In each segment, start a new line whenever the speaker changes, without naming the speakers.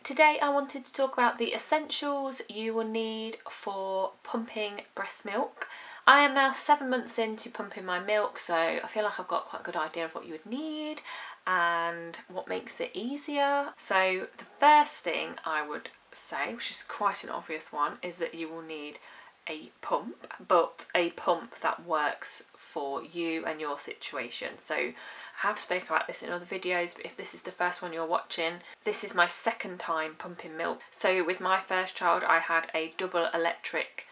Today I wanted to talk about the essentials you will need for pumping breast milk. I am now 7 months into pumping my milk, so I feel like I've got quite a good idea of what you would need and what makes it easier. So the first thing I would say, which is quite an obvious one, is that you will need a pump, but a pump that works for you and your situation. So I have spoken about this in other videos, but if this is the first one you're watching, this is my second time pumping milk. So with my first child I had a double electric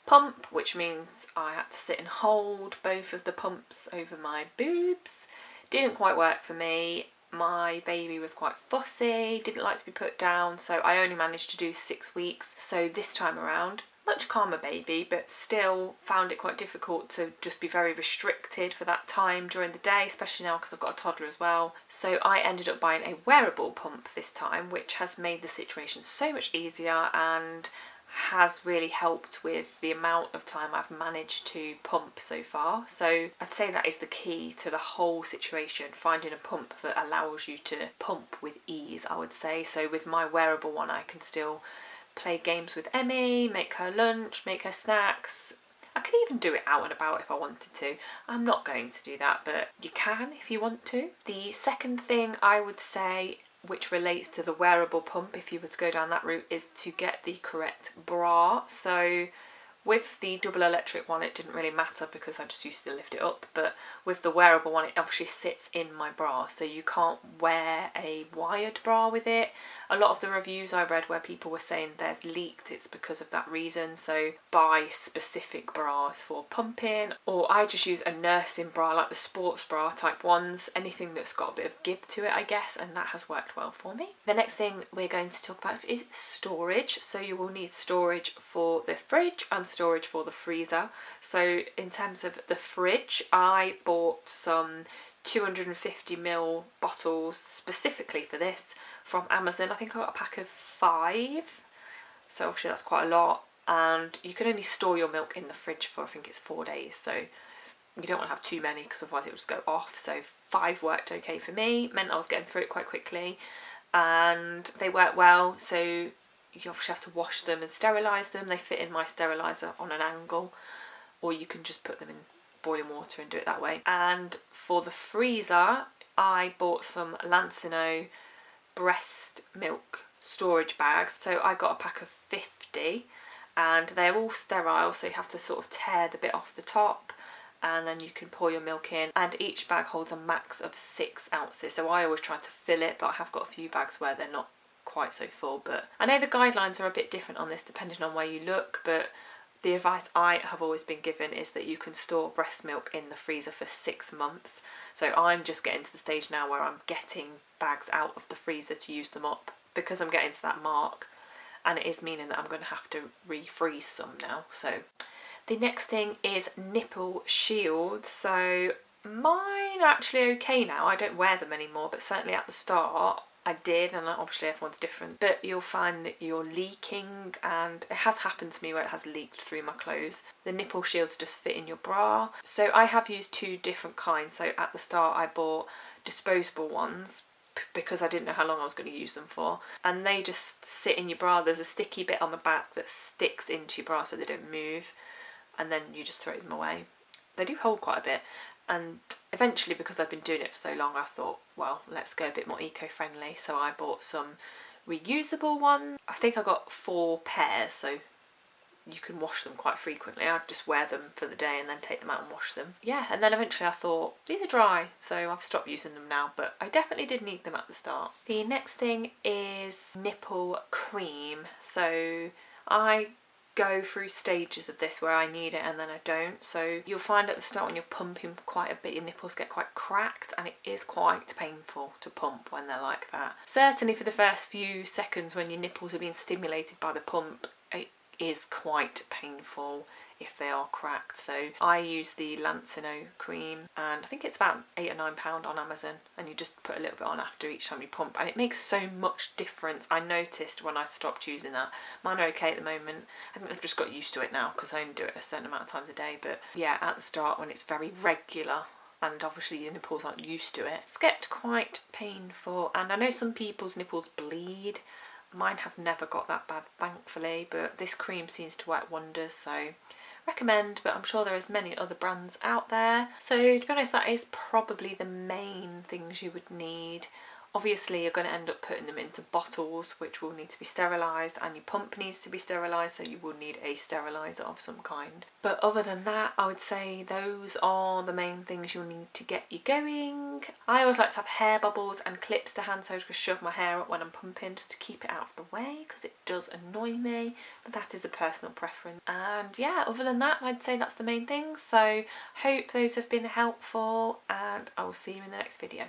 pump, which means I had to sit and hold both of the pumps over my boobs. Didn't quite work for me. My baby was quite fussy, didn't like to be put down, so I only managed to do 6 weeks. So this time around, much calmer baby, but still found it quite difficult to just be very restricted for that time during the day, especially now because I've got a toddler as well. So I ended up buying a wearable pump this time, which has made the situation so much easier and has really helped with the amount of time I've managed to pump so far. So I'd say that is the key to the whole situation, finding a pump that allows you to pump with ease, I would say. So with my wearable one I can still play games with Emmy, make her lunch, make her snacks. I could even do it out and about if I wanted to. I'm not going to do that, but you can if you want to. The second thing I would say, which relates to the wearable pump if you were to go down that route, is to get the correct bra. So with the double electric one it didn't really matter because I just used to lift it up, but with the wearable one it obviously sits in my bra, so you can't wear a wired bra with it. A lot of the reviews I read where people were saying they've leaked, it's because of that reason. So buy specific bras for pumping, or I just use a nursing bra, like the sports bra type ones, anything that's got a bit of give to it I guess, and that has worked well for me. The next thing we're going to talk about is storage. So you will need storage for the fridge and storage for the freezer. So in terms of the fridge, I bought some 250ml bottles specifically for this from Amazon. I think I got a pack of 5, so obviously that's quite a lot, and you can only store your milk in the fridge for I think it's 4 days, so you don't want to have too many because otherwise it will just go off. So 5 worked okay for me, meant I was getting through it quite quickly, and they work well. So you obviously have to wash them and sterilise them. They fit in my steriliser on an angle, or you can just put them in boiling water and do it that way. And for the freezer I bought some Lancino breast milk storage bags. So I got a pack of 50 and they're all sterile, so you have to sort of tear the bit off the top and then you can pour your milk in, and each bag holds a max of 6 ounces. So I always try to fill it, but I have got a few bags where they're not quite so full. But I know the guidelines are a bit different on this depending on where you look, but the advice I have always been given is that you can store breast milk in the freezer for 6 months. So I'm just getting to the stage now where I'm getting bags out of the freezer to use them up, because I'm getting to that mark, and it is meaning that I'm going to have to refreeze some now. So the next thing is nipple shields. So mine are actually okay now, I don't wear them anymore, but certainly at the start I did, and obviously everyone's different, but you'll find that you're leaking, and it has happened to me where it has leaked through my clothes. The nipple shields just fit in your bra. So I have used 2 different kinds. So at the start I bought disposable ones because I didn't know how long I was going to use them for, and they just sit in your bra. There's a sticky bit on the back that sticks into your bra so they don't move, and then you just throw them away. They do hold quite a bit, and eventually, because I've been doing it for so long, I thought, well, let's go a bit more eco-friendly. So I bought some reusable ones. I think I got 4 pairs, so you can wash them quite frequently. I just wear them for the day and then take them out and wash them. Yeah, and then eventually I thought, these are dry, so I've stopped using them now, but I definitely did need them at the start. The next thing is nipple cream. So I go through stages of this where I need it and then I don't. So you'll find at the start when you're pumping quite a bit, your nipples get quite cracked, and it is quite painful to pump when they're like that. Certainly for the first few seconds when your nipples are being stimulated by the pump, it is quite painful if they are cracked. So I use the Lancino cream, and I think it's about £8 or £9 on Amazon, and you just put a little bit on after each time you pump, and it makes so much difference. I noticed when I stopped using that. Mine are okay at the moment. I think I've just got used to it now because I only do it a certain amount of times a day, but yeah, at the start when it's very regular and obviously your nipples aren't used to it, it's get quite painful. And I know some people's nipples bleed. Mine have never got that bad, thankfully, but this cream seems to work wonders, so recommend. But I'm sure there is many other brands out there. So to be honest, that is probably the main things you would need. Obviously you're going to end up putting them into bottles which will need to be sterilised, and your pump needs to be sterilised, so you will need a steriliser of some kind. But other than that, I would say those are the main things you'll need to get you going. I always like to have hair bubbles and clips to hand, so I just shove my hair up when I'm pumping just to keep it out of the way, because it does annoy me, but that is a personal preference. And yeah, other than that, I'd say that's the main thing. So hope those have been helpful, and I will see you in the next video.